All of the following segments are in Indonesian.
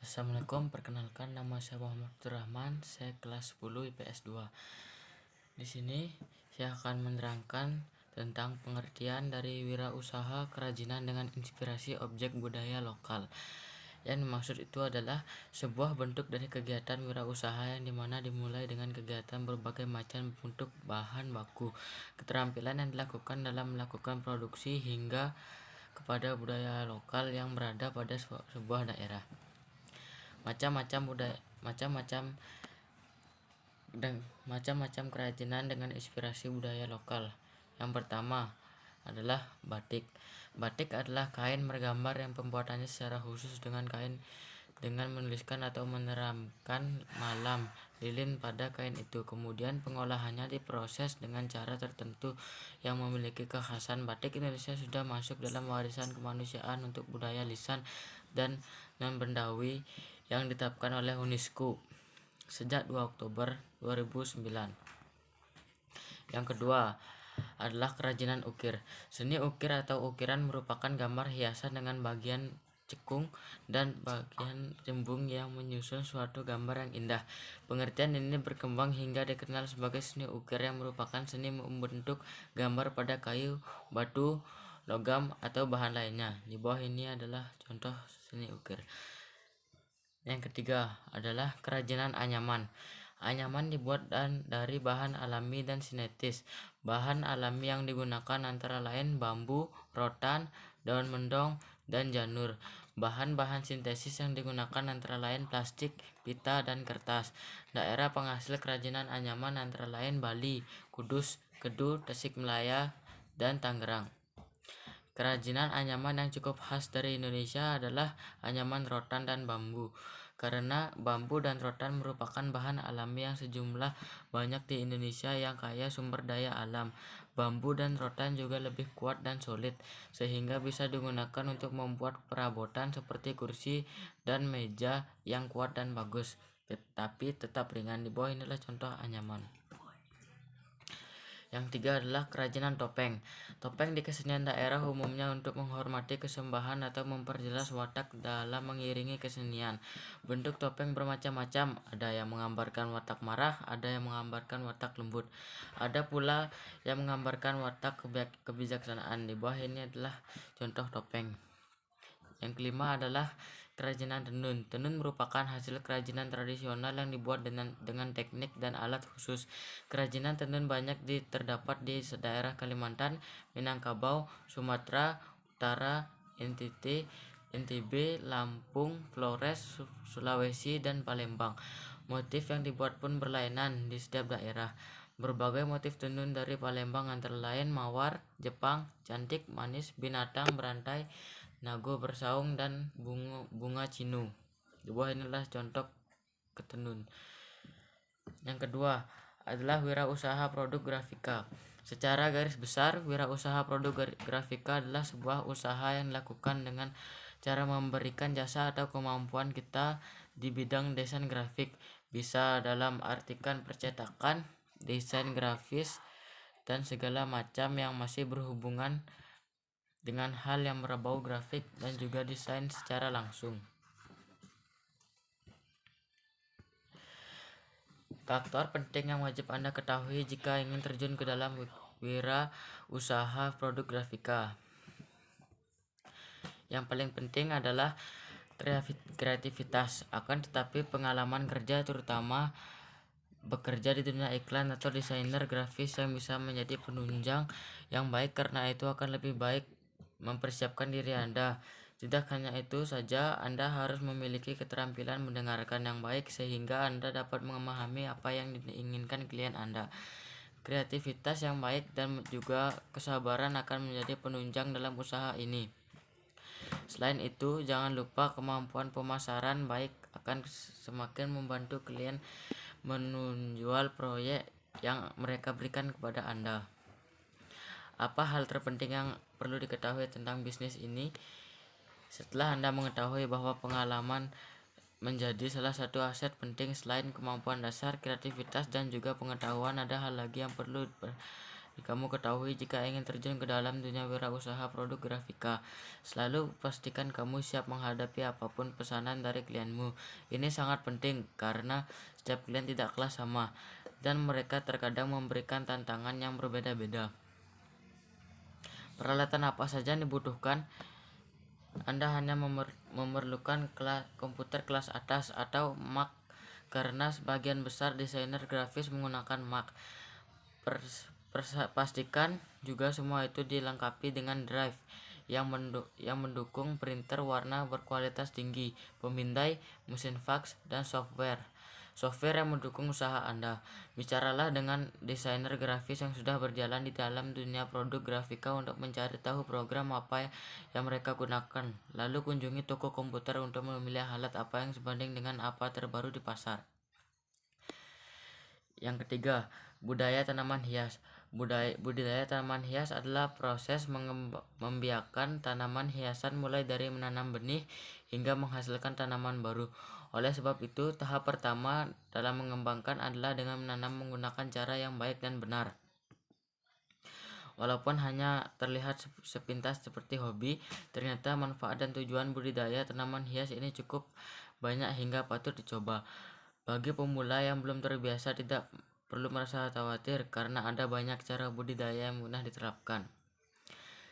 Assalamualaikum, perkenalkan nama saya Muhammad Abdurrahman, saya kelas 10 IPS 2. Di sini saya akan menerangkan tentang pengertian dari wirausaha kerajinan dengan inspirasi objek budaya lokal. Yang dimaksud itu adalah sebuah bentuk dari kegiatan wirausaha yang dimana dimulai dengan kegiatan berbagai macam bentuk bahan baku, keterampilan yang dilakukan dalam melakukan produksi hingga kepada budaya lokal yang berada pada sebuah daerah. Macam-macam kerajinan dengan inspirasi budaya lokal. Yang pertama adalah batik. Batik adalah kain bergambar yang pembuatannya secara khusus dengan kain dengan menuliskan atau meneramkan malam lilin pada kain itu. Kemudian pengolahannya diproses dengan cara tertentu yang memiliki kekhasan. Batik Indonesia sudah masuk dalam warisan kemanusiaan untuk budaya lisan dan non-bendawi yang ditetapkan oleh UNESCO sejak 2 Oktober 2009. Yang kedua adalah kerajinan ukir. Seni ukir atau ukiran merupakan gambar hiasan dengan bagian cekung dan bagian cembung yang menyusun suatu gambar yang indah. Pengertian ini berkembang hingga dikenal sebagai seni ukir yang merupakan seni membentuk gambar pada kayu, batu, logam, atau bahan lainnya. Di bawah ini adalah contoh seni ukir. Yang ketiga adalah kerajinan anyaman. Anyaman dibuat dari bahan alami dan sintetis. Bahan alami yang digunakan antara lain bambu, rotan, daun mendong, dan janur. Bahan-bahan sintesis yang digunakan antara lain plastik, pita, dan kertas. Daerah penghasil kerajinan anyaman antara lain Bali, Kudus, Kedu, Tasikmalaya, dan Tangerang. Kerajinan anyaman yang cukup khas dari Indonesia adalah anyaman rotan dan bambu. Karena bambu dan rotan merupakan bahan alami yang sejumlah banyak di Indonesia yang kaya sumber daya alam. Bambu dan rotan juga lebih kuat dan solid, sehingga bisa digunakan untuk membuat perabotan seperti kursi dan meja yang kuat dan bagus, tetapi tetap ringan. Di bawah inilah contoh anyaman. Yang tiga adalah kerajinan topeng. Topeng di kesenian daerah umumnya untuk menghormati kesembahan atau memperjelas watak dalam mengiringi kesenian. Bentuk topeng bermacam-macam, ada yang menggambarkan watak marah, ada yang menggambarkan watak lembut, ada pula yang menggambarkan watak kebijaksanaan. Di bawah ini adalah contoh topeng. Yang kelima adalah kerajinan tenun. Tenun merupakan hasil kerajinan tradisional yang dibuat dengan teknik dan alat khusus. Kerajinan tenun banyak terdapat di daerah Kalimantan, Minangkabau, Sumatera Utara, NTB, Lampung, Flores, Sulawesi, dan Palembang. Motif yang dibuat pun berlainan di setiap daerah. Berbagai motif tenun dari Palembang antara lain mawar, Jepang, cantik, manis, binatang, berantai, nago bersaung, dan bunga cinu. Di bawah inilah contoh ketenun. Yang kedua adalah wirausaha produk grafika. Secara garis besar, wirausaha produk grafika adalah sebuah usaha yang dilakukan dengan cara memberikan jasa atau kemampuan kita di bidang desain grafik, bisa dalam artikan percetakan, desain grafis, dan segala macam yang masih berhubungan dengan hal yang berbau grafik dan juga desain secara langsung. Faktor penting yang wajib Anda ketahui jika ingin terjun ke dalam wirausaha produk grafika. Yang paling penting adalah kreativitas, akan tetapi pengalaman kerja, terutama bekerja di dunia iklan atau desainer grafis, yang bisa menjadi penunjang yang baik. Karena itu akan lebih baik mempersiapkan diri Anda. Tidak hanya itu saja, Anda harus memiliki keterampilan mendengarkan yang baik sehingga Anda dapat memahami apa yang diinginkan klien Anda. Kreativitas yang baik dan juga kesabaran akan menjadi penunjang dalam usaha ini. Selain itu, jangan lupa kemampuan pemasaran baik akan semakin membantu klien menjual proyek yang mereka berikan kepada Anda. Apa hal terpenting yang perlu diketahui tentang bisnis ini? Setelah Anda mengetahui bahwa pengalaman menjadi salah satu aset penting selain kemampuan dasar, kreativitas, dan juga pengetahuan, ada hal lagi yang perlu Kamu ketahui jika ingin terjun ke dalam dunia wirausaha produk grafika. Selalu pastikan kamu siap menghadapi apapun pesanan dari klienmu. Ini sangat penting karena setiap klien tidaklah sama dan mereka terkadang memberikan tantangan yang berbeda-beda. Peralatan apa saja yang dibutuhkan? Anda hanya memerlukan komputer kelas atas atau Mac karena sebagian besar desainer grafis menggunakan Mac. Pastikan juga semua itu dilengkapi dengan drive yang mendukung printer warna berkualitas tinggi, pemindai, mesin fax, dan software yang mendukung usaha Anda. Bicaralah dengan desainer grafis yang sudah berjalan di dalam dunia produk grafika untuk mencari tahu program apa yang mereka gunakan. Lalu kunjungi toko komputer untuk memilih alat apa yang sebanding dengan apa terbaru di pasar. Yang ketiga, budaya tanaman hias. Budidaya tanaman hias adalah proses membiarkan tanaman hiasan mulai dari menanam benih hingga menghasilkan tanaman baru. Oleh sebab itu, tahap pertama dalam mengembangkan adalah dengan menanam menggunakan cara yang baik dan benar. Walaupun hanya terlihat sepintas seperti hobi, ternyata manfaat dan tujuan budidaya tanaman hias ini cukup banyak hingga patut dicoba. Bagi pemula yang belum terbiasa, tidak perlu merasa khawatir karena ada banyak cara budidaya yang mudah diterapkan.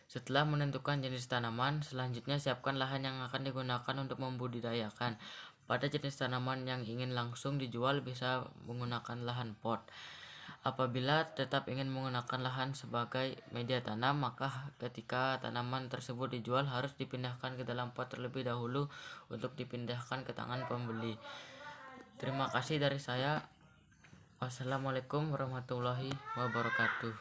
Setelah menentukan jenis tanaman, selanjutnya siapkan lahan yang akan digunakan untuk membudidayakan. Pada jenis tanaman yang ingin langsung dijual bisa menggunakan lahan pot. Apabila tetap ingin menggunakan lahan sebagai media tanam, maka ketika tanaman tersebut dijual harus dipindahkan ke dalam pot terlebih dahulu untuk dipindahkan ke tangan pembeli. Terima kasih dari saya. Wassalamualaikum warahmatullahi wabarakatuh.